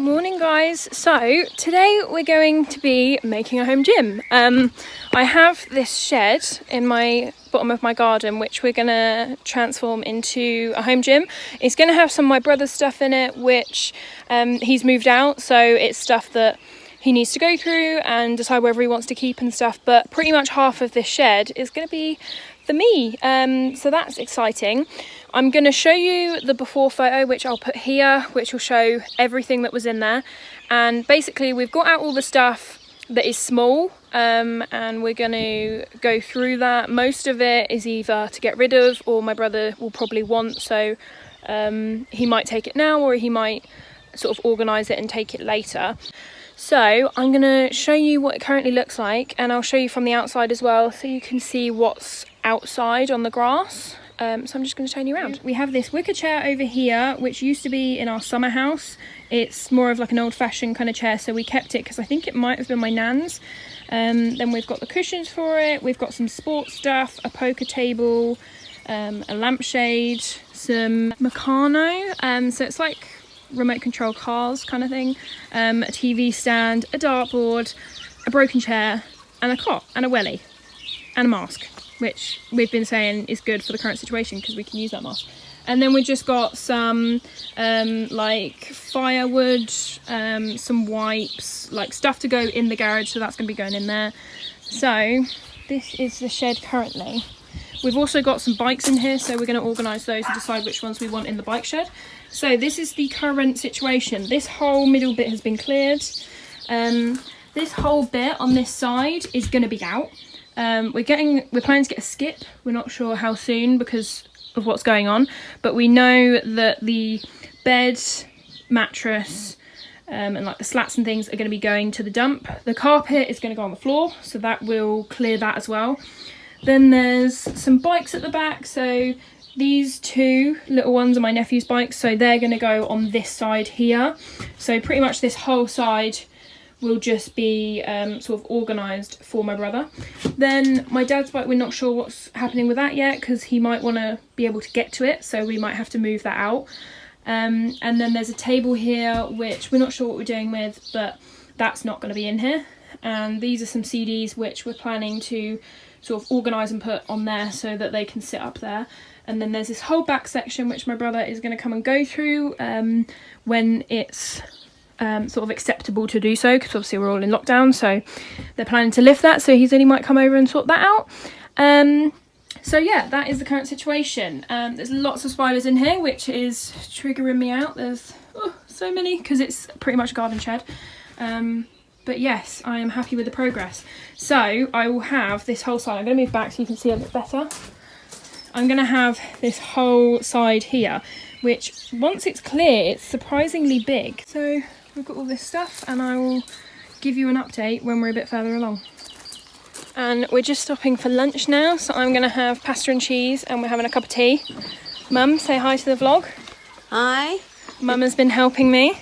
Morning guys, so today we're going to be making a home gym. I have this shed in my bottom of my garden which we're going to transform into a home gym. It's going to have some of my brother's stuff in it which he's moved out, so it's stuff that he needs to go through and decide whether he wants to keep and stuff, but pretty much half of this shed is going to be for me, so that's exciting. I'm going to show you the before photo which I'll put here, which will show everything that was in there, and basically we've got out all the stuff that is small, and we're going to go through that. Most of it is either to get rid of or my brother will probably want, so he might take it now or he might sort of organise it and take it later. So I'm going to show you what it currently looks like, and I'll show you from the outside as well so you can see what's outside on the grass. So I'm just going to turn you around. We have this wicker chair over here which used to be in our summer house. It's more of like an old-fashioned kind of chair, so we kept it because I think it might have been my nan's. Then we've got the cushions for it, we've got some sports stuff, a poker table, a lampshade, some Meccano, so it's like remote control cars kind of thing, a TV stand, a dartboard, a broken chair, and a cot, and a wellie, and a mask, which we've been saying is good for the current situation because we can use that mask. And then we just got some like firewood, some wipes, like stuff to go in the garage, so that's going to be going in there. So this is the shed currently. We've also got some bikes in here, so we're going to organise those and decide which ones we want in the bike shed. So this is the current situation. This whole middle bit has been cleared. This whole bit on this side is going to be out. We're planning to get a skip. We're not sure how soon because of what's going on, but we know that the bed, mattress, and like the slats and things are going to be going to the dump. The carpet is going to go on the floor, so that will clear that as well. Then there's some bikes at the back, so these two little ones are my nephew's bikes, so they're going to go on this side here. So pretty much this whole side will just be sort of organised for my brother. Then my dad's bike, we're not sure what's happening with that yet because he might want to be able to get to it, so we might have to move that out. And then there's a table here which we're not sure what we're doing with, but that's not going to be in here. And these are some CDs which we're planning to sort of organise and put on there so that they can sit up there. And then there's this whole back section which my brother is going to come and go through when it's sort of acceptable to do so, because obviously we're all in lockdown, so they're planning to lift that, so he said he might come over and sort that out. So yeah, that is the current situation. There's lots of spiders in here which is triggering me out. There's so many because it's pretty much a garden shed. But yes, I am happy with the progress. So I will have this whole side. I'm going to move back so you can see a bit better. I'm going to have this whole side here, which once it's clear, it's surprisingly big. So we've got all this stuff and I will give you an update when we're a bit further along. And we're just stopping for lunch now, so I'm going to have pasta and cheese and we're having a cup of tea. Mum, say hi to the vlog. Hi. Mum has been helping me.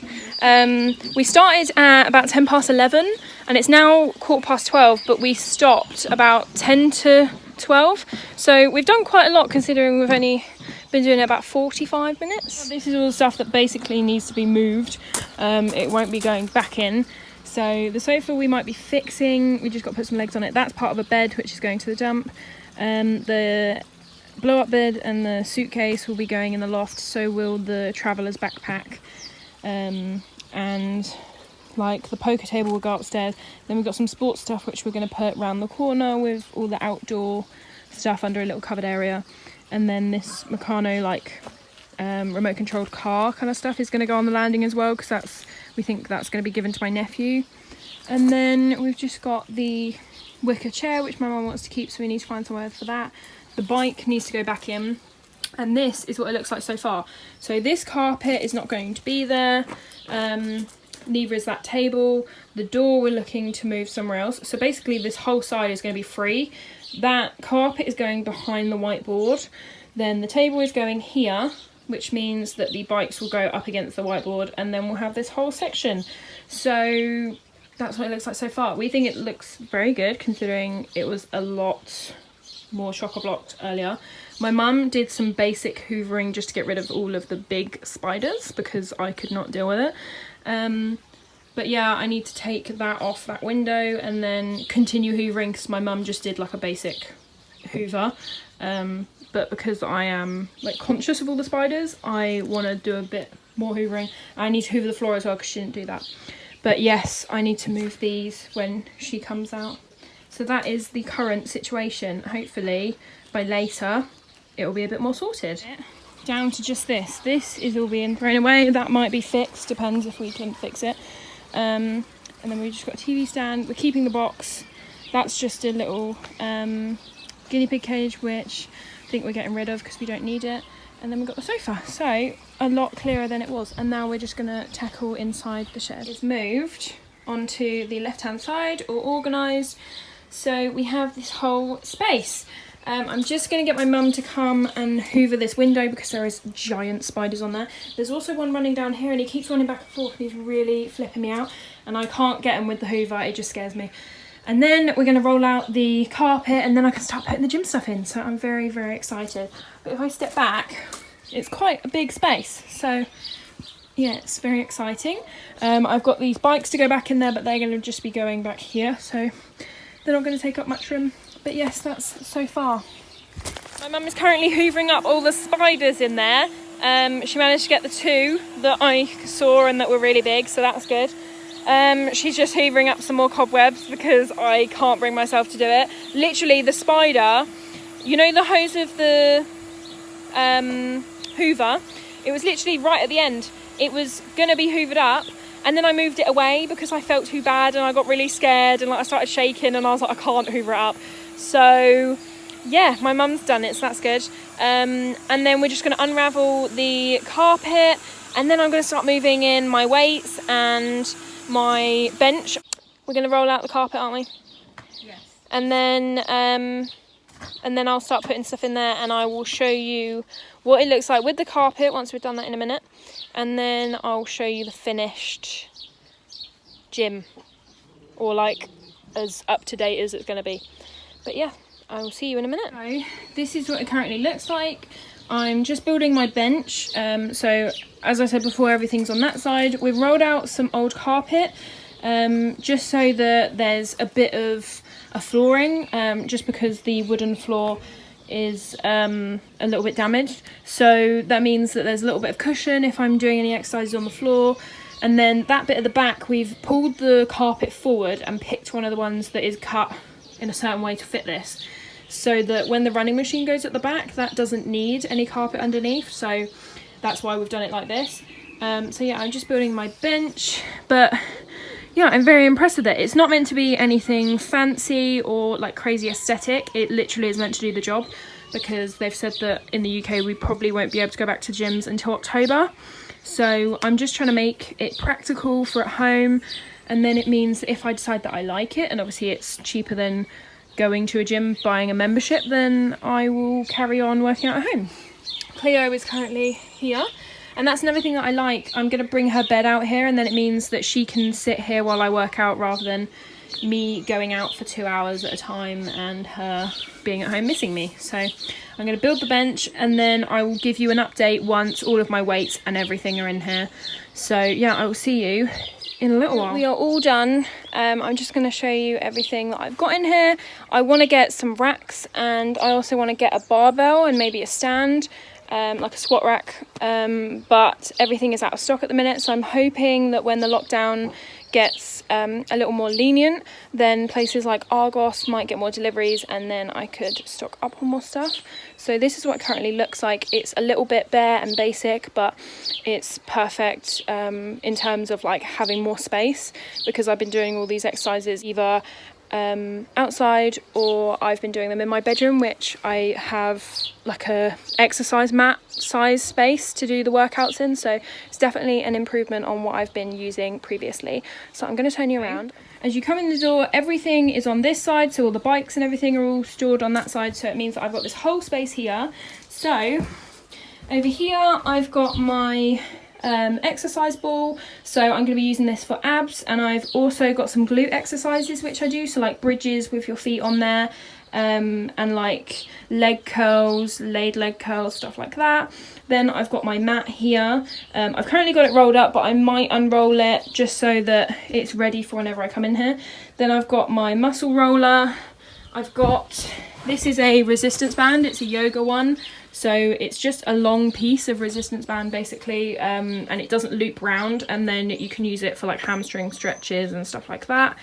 We started at about 10 past 11 and it's now 12:15, but we stopped about 10 to 12. So we've done quite a lot considering we've only been doing it about 45 minutes. This is all the stuff that basically needs to be moved. It won't be going back in. So the sofa we might be fixing. We just got to put some legs on it. That's part of a bed which is going to the dump. The blow up bed and the suitcase will be going in the loft, so will the traveller's backpack, and like the poker table will go upstairs. Then we've got some sports stuff which we're going to put around the corner with all the outdoor stuff under a little covered area, and then this Meccano like remote controlled car kind of stuff is going to go on the landing as well, because we think that's going to be given to my nephew. And then we've just got the wicker chair which my mum wants to keep, so we need to find somewhere for that. The bike needs to go back in, and this is what it looks like so far. So this carpet is not going to be there, neither is that table. The door we're looking to move somewhere else, so basically this whole side is going to be free. That carpet is going behind the whiteboard, then the table is going here, which means that the bikes will go up against the whiteboard, and then we'll have this whole section. So that's what it looks like so far. We think it looks very good considering it was a lot more chock-a-blocked earlier. My mum did some basic hoovering just to get rid of all of the big spiders because I could not deal with it. But yeah, I need to take that off that window and then continue hoovering because my mum just did like a basic hoover. But because I am like conscious of all the spiders, I want to do a bit more hoovering. I need to hoover the floor as well because she didn't do that. But yes, I need to move these when she comes out. So that is the current situation. Hopefully by later it will be a bit more sorted. Down to just this. This is all being thrown away. That might be fixed, depends if we can fix it. And then we've just got a TV stand. We're keeping the box. That's just a little guinea pig cage, which I think we're getting rid of because we don't need it. And then we've got the sofa. So a lot clearer than it was. And now we're just going to tackle inside the shed. It's moved onto the left-hand side, all organised. So we have this whole space. I'm just going to get my mum to come and hoover this window because there is giant spiders on there. There's also one running down here and he keeps running back and forth and he's really flipping me out. And I can't get him with the hoover, it just scares me. And then we're going to roll out the carpet and then I can start putting the gym stuff in. So I'm very, very excited. But if I step back, it's quite a big space. So yeah, it's very exciting. I've got these bikes to go back in there, but they're going to just be going back here. So they're not going to take up much room. But yes, that's so far. My mum is currently hoovering up all the spiders in there. She managed to get the 2 that I saw and that were really big, so that's good. She's just hoovering up some more cobwebs because I can't bring myself to do it. Literally, the spider, you know the hose of the hoover? It was literally right at the end. It was going to be hoovered up. And then I moved it away because I felt too bad and I got really scared and like I started shaking and I was like, I can't hoover it up. So yeah, my mum's done it, so that's good. And then we're just going to unravel the carpet and then I'm going to start moving in my weights and my bench. We're going to roll out the carpet, aren't we? Yes. And then I'll start putting stuff in there and I will show you what it looks like with the carpet once we've done that in a minute. And then I'll show you the finished gym, or like as up to date as it's going to be. But yeah, I will see you in a minute. So this is what it currently looks like. I'm just building my bench. So as I said before, everything's on that side. We've rolled out some old carpet just so that there's a bit of a flooring, just because the wooden floor is a little bit damaged. So that means that there's a little bit of cushion if I'm doing any exercises on the floor. And then that bit at the back, we've pulled the carpet forward and picked one of the ones that is cut in a certain way to fit this, so that when the running machine goes at the back, that doesn't need any carpet underneath. So that's why we've done it like this. So yeah, I'm just building my bench, but yeah, I'm very impressed with it. It's not meant to be anything fancy or like crazy aesthetic. It literally is meant to do the job because they've said that in the UK we probably won't be able to go back to gyms until October. So I'm just trying to make it practical for at home, and then it means that if I decide that I like it, and obviously it's cheaper than going to a gym, buying a membership, then I will carry on working out at home. Cleo is currently here. And that's another thing that I like. I'm going to bring her bed out here and then it means that she can sit here while I work out rather than me going out for 2 hours at a time and her being at home missing me. So I'm going to build the bench and then I will give you an update once all of my weights and everything are in here. So yeah, I will see you in a little while. We are all done. I'm just going to show you everything that I've got in here. I want to get some racks and I also want to get a barbell and maybe a stand. Like a squat rack, but everything is out of stock at the minute, so I'm hoping that when the lockdown gets a little more lenient, then places like Argos might get more deliveries and then I could stock up on more stuff. So this is what it currently looks like. It's a little bit bare and basic, but it's perfect in terms of like having more space, because I've been doing all these exercises either outside or I've been doing them in my bedroom, which I have like a exercise mat size space to do the workouts in, so it's definitely an improvement on what I've been using previously. So I'm going to turn you around. As you come in the door, everything is on this side, so all the bikes and everything are all stored on that side, so it means that I've got this whole space here. So over here I've got my exercise ball, so I'm going to be using this for abs, and I've also got some glute exercises which I do, so like bridges with your feet on there, and like leg curls, laid leg curls, stuff like that. Then I've got my mat here. I've currently got it rolled up, but I might unroll it just so that it's ready for whenever I come in here. Then I've got my muscle roller. I've got, this is a resistance band, it's a yoga one. So it's just a long piece of resistance band basically, and it doesn't loop round, and then you can use it for like hamstring stretches and stuff like that.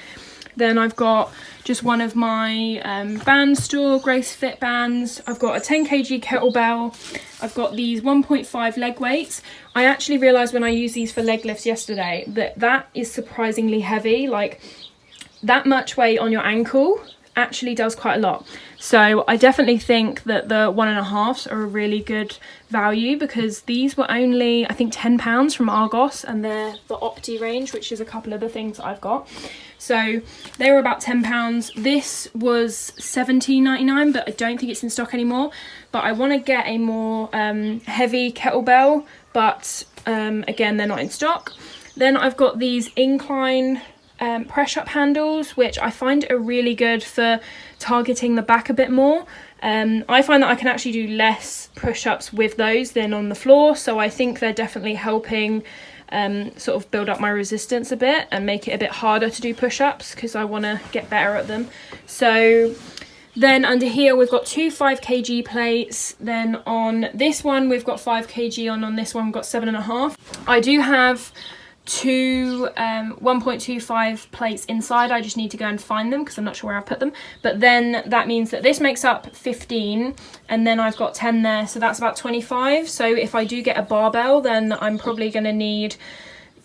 Then I've got just one of my band store Grace Fit bands. I've got a 10 kg kettlebell. I've got these 1.5 leg weights. I actually realised when I used these for leg lifts yesterday that is surprisingly heavy. Like that much weight on your ankle actually does quite a lot. So I definitely think that the 1.5s are a really good value, because these were only I think £10 from Argos, and they're the Opti range, which is a couple of the things that I've got. So they were about £10. This was £17.99, but I don't think it's in stock anymore. But I want to get a more heavy kettlebell, but again, they're not in stock. Then I've got these incline press up handles, which I find are really good for targeting the back a bit more. I find that I can actually do less push-ups with those than on the floor, so I think they're definitely helping sort of build up my resistance a bit and make it a bit harder to do push-ups, because I want to get better at them. So then under here we've got two 5 kg plates. Then on this one we've got 5 kg on this one we've got 7.5. I do have two 1.25 plates inside. I just need to go and find them because I'm not sure where I've put them. But then that means that this makes up 15, and then I've got 10 there, so that's about 25. So if I do get a barbell, then I'm probably going to need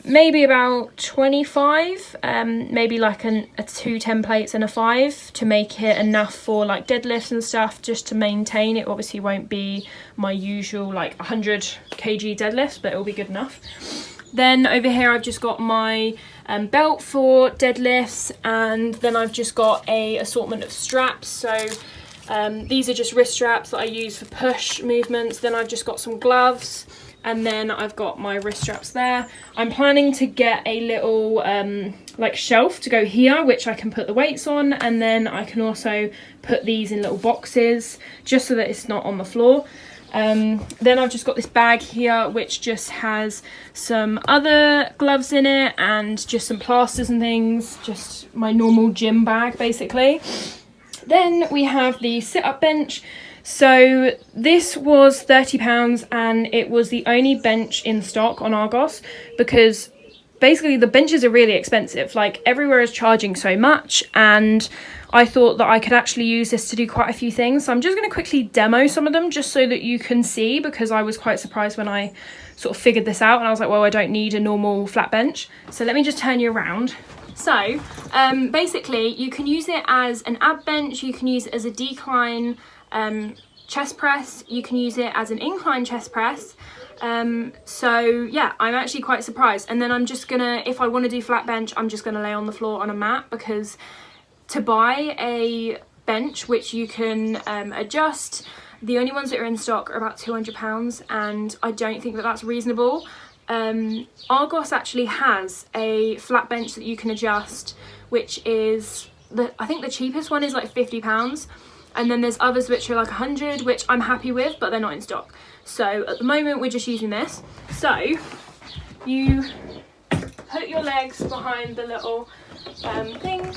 maybe about 25, maybe like a 2 10 plates and a 5 to make it enough for like deadlifts and stuff, just to maintain. It obviously won't be my usual like 100 kg deadlifts, but it'll be good enough. Then over here I've just got my belt for deadlifts, and then I've just got a assortment of straps. So these are just wrist straps that I use for push movements. Then I've just got some gloves, and then I've got my wrist straps there. I'm planning to get a little like shelf to go here, which I can put the weights on, and then I can also put these in little boxes just so that it's not on the floor. Then I've just got this bag here, which just has some other gloves in it and just some plasters and things, just my normal gym bag basically. Then we have the sit-up bench. So this was £30, and it was the only bench in stock on Argos, because basically the benches are really expensive. Like everywhere is charging so much, and I thought that I could actually use this to do quite a few things. So I'm just going to quickly demo some of them just so that you can see, because I was quite surprised when I sort of figured this out, and I was like, well, I don't need a normal flat bench. So let me just turn you around. So basically you can use it as an ab bench, you can use it as a decline chest press, you can use it as an incline chest press. So yeah, I'm actually quite surprised. And then I'm just gonna, if I want to do flat bench, I'm just gonna lay on the floor on a mat, because to buy a bench which you can adjust, the only ones that are in stock are about £200, and I don't think that that's reasonable. Argos actually has a flat bench that you can adjust, which is I think the cheapest one is like £50, and then there's others which are like 100, which I'm happy with, but they're not in stock. So at the moment we're just using this. So you put your legs behind the little thing.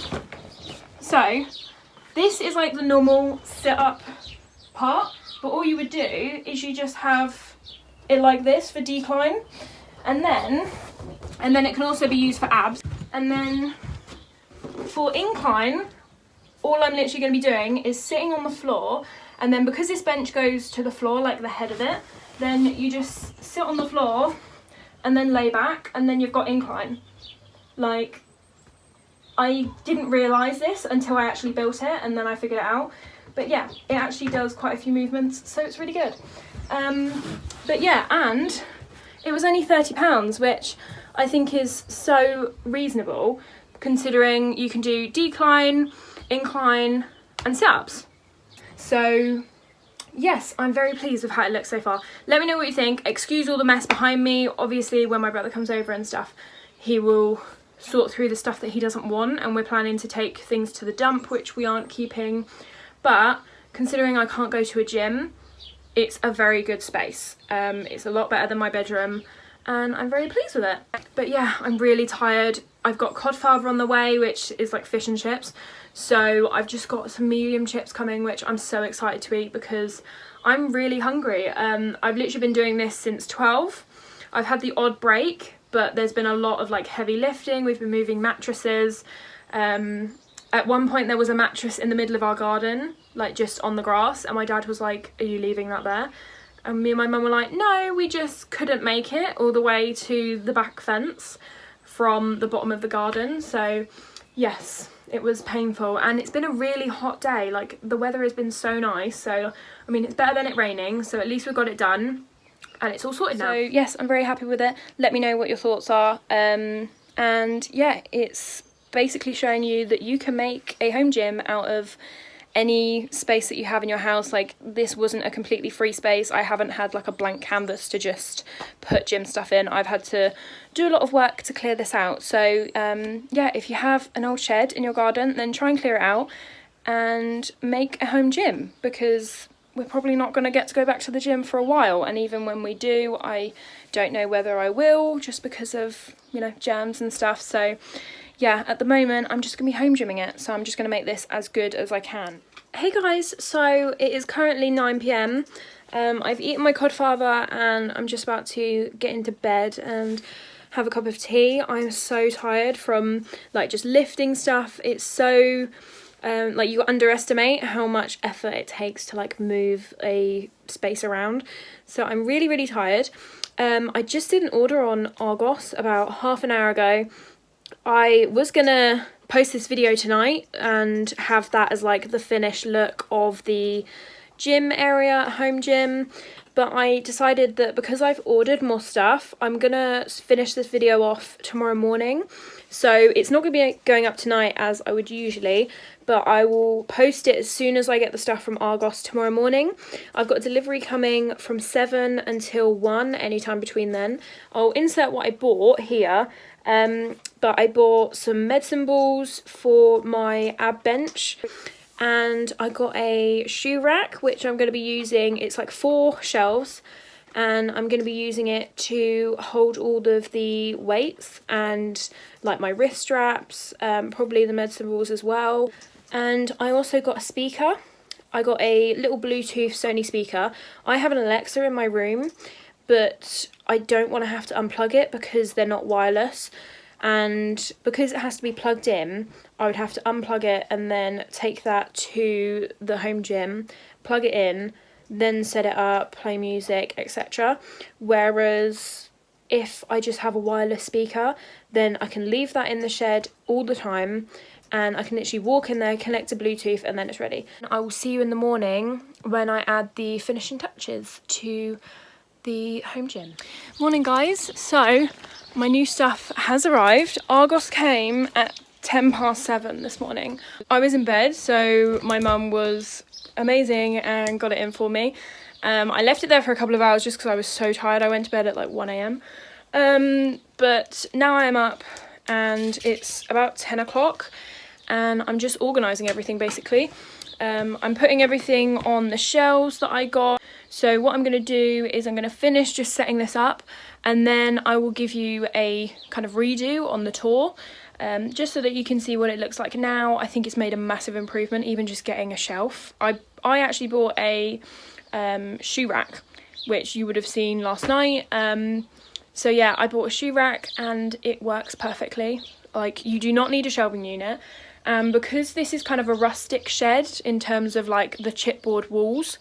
So this is like the normal sit-up part, but all you would do is you just have it like this for decline, and then it can also be used for abs. And then for incline, all I'm literally going to be doing is sitting on the floor, and then because this bench goes to the floor, like the head of it, then you just sit on the floor and then lay back, and then you've got incline. Like, I didn't realise this until I actually built it, and then I figured it out. But yeah, it actually does quite a few movements, so it's really good. But yeah, and it was only £30, which I think is so reasonable, considering you can do decline, incline and sit-ups. So yes, I'm very pleased with how it looks so far. Let me know what you think. Excuse all the mess behind me. Obviously when my brother comes over and stuff, he will sort through the stuff that he doesn't want, and we're planning to take things to the dump, which we aren't keeping. but considering I can't go to a gym, it's a very good space. It's a lot better than my bedroom, and I'm very pleased with it. But yeah, I'm really tired. I've got cod farver on the way, which is like fish and chips. So I've just got some medium chips coming, which I'm so excited to eat because I'm really hungry. I've literally been doing this since 12. I've had the odd break, but there's been a lot of like heavy lifting. We've been moving mattresses. At one point there was a mattress in the middle of our garden, like just on the grass, and my dad was like, "Are you leaving that there?" And me and my mum were like, "No, we just couldn't make it all the way to the back fence from the bottom of the garden." So yes, it was painful, and it's been a really hot day. Like, the weather has been so nice, so I mean, it's better than it raining, so at least we got it done and it's all sorted now. So yes, I'm very happy with it. Let me know what your thoughts are. And yeah, it's basically showing you that you can make a home gym out of any space that you have in your house. Like, this wasn't a completely free space. I haven't had like a blank canvas to just put gym stuff in. I've had to do a lot of work to clear this out. So yeah, if you have an old shed in your garden, then try and clear it out and make a home gym, because we're probably not going to get to go back to the gym for a while, and even when we do, I don't know whether I will, just because of, you know, germs and stuff. So yeah, at the moment I'm just going to be home gymming it, so I'm just going to make this as good as I can. Hey guys, so it is currently 9 p.m. I've eaten my cod farver and I'm just about to get into bed and have a cup of tea. I'm so tired from like just lifting stuff. It's so like, you underestimate how much effort it takes to like move a space around. So I'm really tired. I just did an order on Argos about half an hour ago. I was gonna post this video tonight and have that as like the finished look of the gym area, home gym, but I decided that because I've ordered more stuff, I'm gonna finish this video off tomorrow morning. So it's not gonna be going up tonight as I would usually, but I will post it as soon as I get the stuff from Argos tomorrow morning. I've got a delivery coming from 7 until 1, anytime between then. I'll insert what I bought here, but I bought some medicine balls for my ab bench, and I got a shoe rack which I'm going to be using. It's like 4 shelves, and I'm going to be using it to hold all of the weights and like my wrist straps, probably the medicine balls as well. And I also got a speaker. I got a little Bluetooth Sony speaker. I have an Alexa in my room, but I don't want to have to unplug it because they're not wireless. And because it has to be plugged in, I would have to unplug it and then take that to the home gym, plug it in, then set it up, play music, etc. Whereas if I just have a wireless speaker, then I can leave that in the shed all the time, and I can literally walk in there, connect to Bluetooth, and then it's ready. I will see you in the morning when I add the finishing touches to the home gym. Morning guys, so my new stuff has arrived. Argos came at 7:10 this morning. I was in bed, so my mum was amazing and got it in for me. I left it there for a couple of hours just because I was so tired. I went to bed at like 1 a.m. But now I am up and it's about 10 o'clock and I'm just organising everything basically. I'm putting everything on the shelves that I got. So what I'm going to do is I'm going to finish just setting this up, and then I will give you a kind of redo on the tour, just so that you can see what it looks like now. I think it's made a massive improvement, even just getting a shelf. I actually bought a shoe rack, which you would have seen last night. So yeah, I bought a shoe rack and it works perfectly. Like, you do not need a shelving unit. Because this is kind of a rustic shed in terms of like the chipboard walls,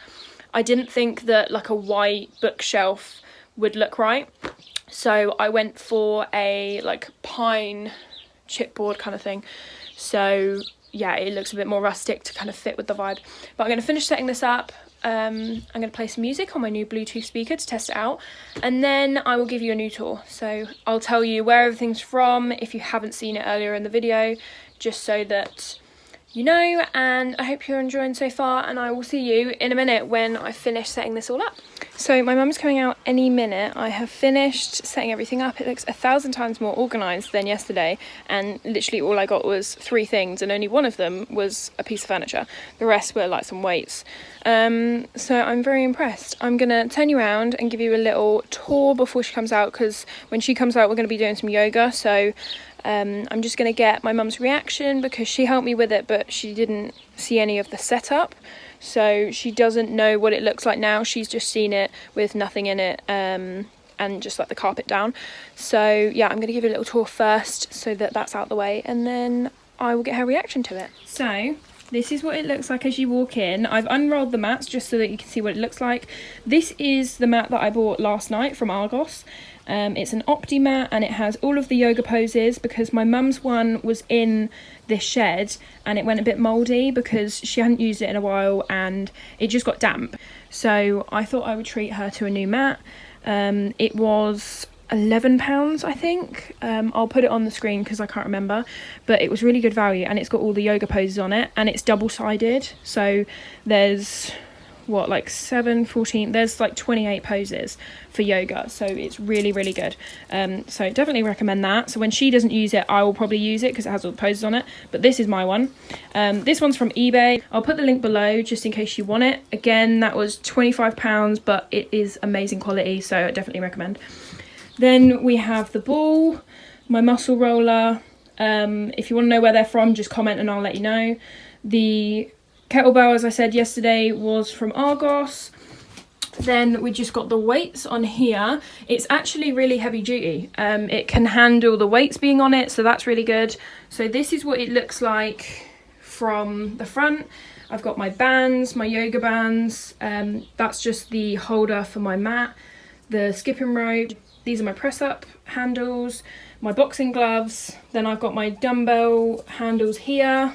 I didn't think that like a white bookshelf would look right. So I went for a like pine chipboard kind of thing. So yeah, it looks a bit more rustic to kind of fit with the vibe. But I'm going to finish setting this up. I'm going to play some music on my new Bluetooth speaker to test it out, and then I will give you a new tour. So I'll tell you where everything's from if you haven't seen it earlier in the video, just so that you know. And I hope you're enjoying so far, and I will see you in a minute when I finish setting this all up. So my mum's coming out any minute. I have finished setting everything up. It looks 1,000 times more organised than yesterday, and literally all I got was 3 things, and only one of them was a piece of furniture. The rest were like some weights. So I'm very impressed. I'm gonna turn you around and give you a little tour before she comes out, because when she comes out we're going to be doing some yoga. So I'm just going to get my mum's reaction, because she helped me with it but she didn't see any of the setup, so she doesn't know what it looks like now. She's just seen it with nothing in it, and just like the carpet down. So yeah, I'm going to give you a little tour first so that that's out the way, and then I will get her reaction to it. So this is what it looks like as you walk in. I've unrolled the mats just so that you can see what it looks like. This is the mat that I bought last night from Argos. It's an Opti mat, and it has all of the yoga poses, because my mum's one was in this shed and it went a bit mouldy because she hadn't used it in a while and it just got damp. So I thought I would treat her to a new mat. It was £11, I think. I'll put it on the screen because I can't remember, but it was really good value, and it's got all the yoga poses on it, and it's double-sided, so there's what, like 14, there's like 28 poses for yoga, so it's really good. So definitely recommend that. So when she doesn't use it, I will probably use it because it has all the poses on it, but this is my one. This one's from eBay. I'll put the link below just in case you want it. Again, that was £25, but it is amazing quality, so I definitely recommend. Then we have the ball, my muscle roller. If you want to know where they're from, just comment and I'll let you know. The kettlebell, as I said yesterday, was from Argos. Then we just got the weights on here. It's actually really heavy duty. It can handle the weights being on it, so that's really good. So this is what it looks like from the front. I've got my bands, my yoga bands. That's just the holder for my mat. The skipping rope. These are my press-up handles, my boxing gloves. Then I've got my dumbbell handles here,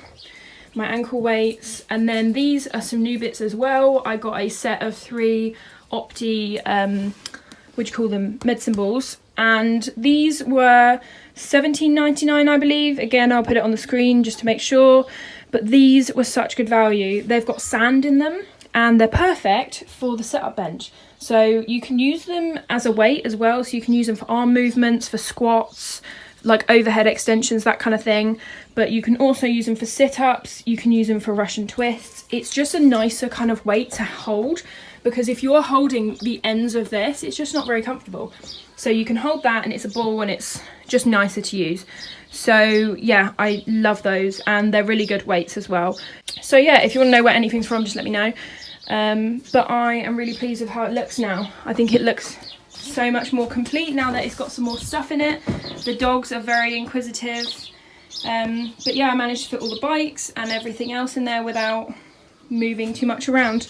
my ankle weights, and then these are some new bits as well. I got a set of 3 Opti, what do you call them, medicine balls, and these were £17.99, I believe. Again, I'll put it on the screen just to make sure, but these were such good value. They've got sand in them, and they're perfect for the setup bench. So you can use them as a weight as well, so you can use them for arm movements, for squats, like overhead extensions, that kind of thing. But you can also use them for sit-ups, you can use them for Russian twists. It's just a nicer kind of weight to hold, because if you're holding the ends of this, it's just not very comfortable. So you can hold that, and it's a ball, and it's just nicer to use. So yeah, I love those, and they're really good weights as well. So yeah, if you want to know where anything's from, just let me know. But I am really pleased with how it looks now. I think it looks so much more complete now that it's got some more stuff in it. The dogs are very inquisitive. But yeah, I managed to fit all the bikes and everything else in there without moving too much around.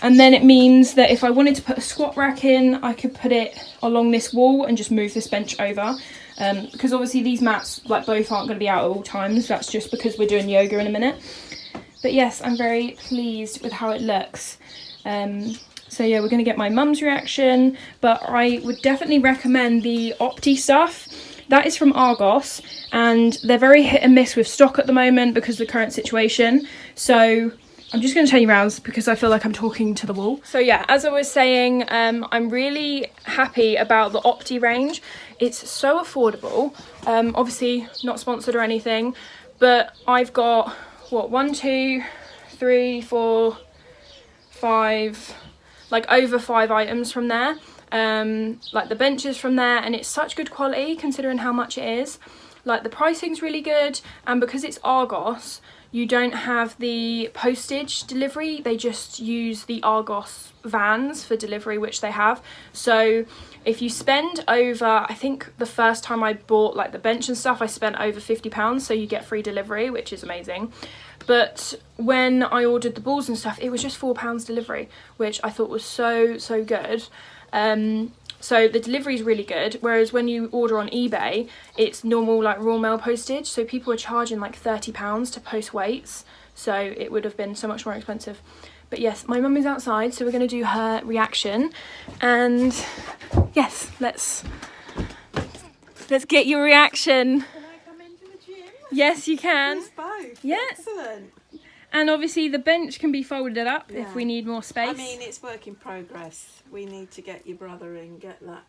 And then it means that if I wanted to put a squat rack in, I could put it along this wall and just move this bench over. Because obviously these mats, like, both aren't going to be out at all times. That's just because we're doing yoga in a minute. But yes, I'm very pleased with how it looks. So yeah, we're going to get my mum's reaction, but I would definitely recommend the Opti stuff. That is from Argos, and they're very hit and miss with stock at the moment because of the current situation. So I'm just going to turn you around because I feel like I'm talking to the wall. So yeah, as I was saying, I'm really happy about the Opti range. It's so affordable. Obviously not sponsored or anything, but I've got, what, 1, 2, 3, 4, 5, like over 5 items from there. Like the benches from there, and it's such good quality considering how much it is. Like the pricing's really good, and because it's Argos, you don't have the postage delivery. They just use the Argos vans for delivery, which they have. So if you spend over, I think the first time I bought like the bench and stuff, I spent over £50, so you get free delivery, which is amazing. But when I ordered the balls and stuff, it was just £4 delivery, which I thought was so good. So the delivery is really good, whereas when you order on eBay, it's normal like raw mail postage, so people are charging like £30 to post weights, so it would have been so much more expensive. But yes, my mum is outside, so we're going to do her reaction, and yes, let's get your reaction. Can I come into the gym? Yes, you can. Us both. Yeah. Excellent. And obviously the bench can be folded up Yeah. if we need more space. I mean, it's work in progress. We need to get your brother in, get that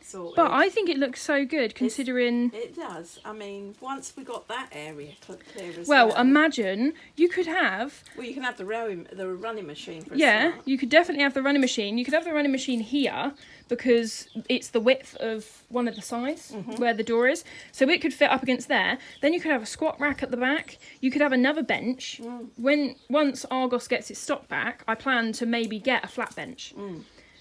sorted. But I think it looks so good considering... It does. I mean, once we got that area clear as well. well. Imagine you could have... Well, you can have the running machine for a Yeah, start. you could definitely have the running machine. You could have the running machine here because it's the width of one of the sides where the door is. So it could fit up against there. Then you could have a squat rack at the back. You could have another bench. Once Argos gets its stock back, I plan to maybe get a flat bench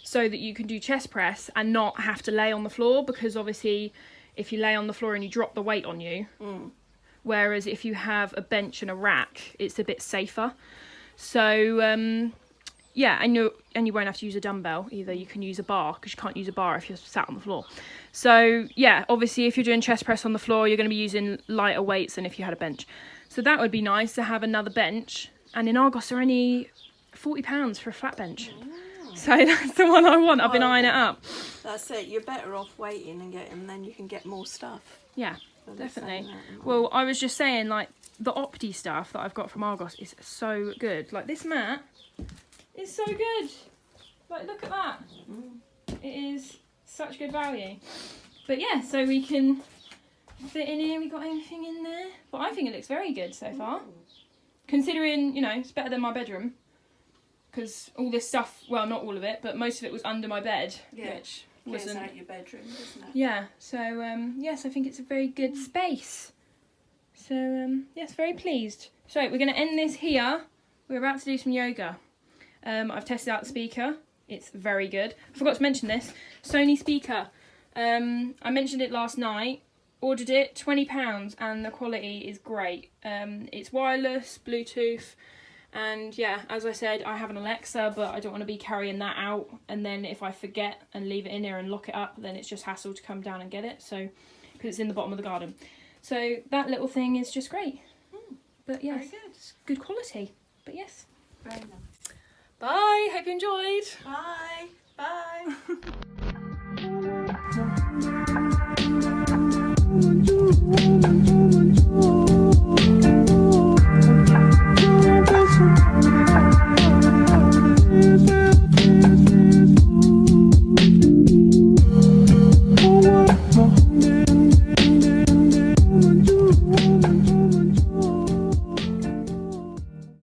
so that you can do chest press and not have to lay on the floor, because obviously if you lay on the floor and you drop the weight on you, whereas if you have a bench and a rack, it's a bit safer. So yeah, and you won't have to use a dumbbell either. You can use a bar, because you can't use a bar if you're sat on the floor. So yeah, obviously if you're doing chest press on the floor, you're going to be using lighter weights than if you had a bench. So that would be nice to have another bench. And in Argos they're only £40 for a flat bench. So that's the one I want. I've been eyeing it up. That's it. You're better off waiting and getting, then you can get more stuff. Yeah, definitely. Well, I was just saying, like, the Opti stuff that I've got from Argos is so good. Like, this mat is so good. Like, look at that. It is such good value. But yeah, so we can fit in here. We got anything in there? But I think it looks very good so far. Considering, you know, it's better than my bedroom. Because all this stuff, well, not all of it, but most of it was under my bed. Yeah. Which Gets wasn't... out your bedroom, doesn't it? Yeah, so yes, I think it's a very good space. So yes, very pleased. So we're going to end this here. We're about to do some yoga. I've tested out the speaker. It's very good. I forgot to mention this. Sony speaker. I mentioned it last night. Ordered it, £20, and the quality is great. It's wireless, Bluetooth. And yeah, as I said, I have an Alexa, but I don't want to be carrying that out. And then if I forget and leave it in there and lock it up, then it's just hassle to come down and get it. So, because it's in the bottom of the garden. So that little thing is just great. But yes, Very good. it's good quality. But yes. Very nice. Bye. Hope you enjoyed. Bye. Bye. Woman,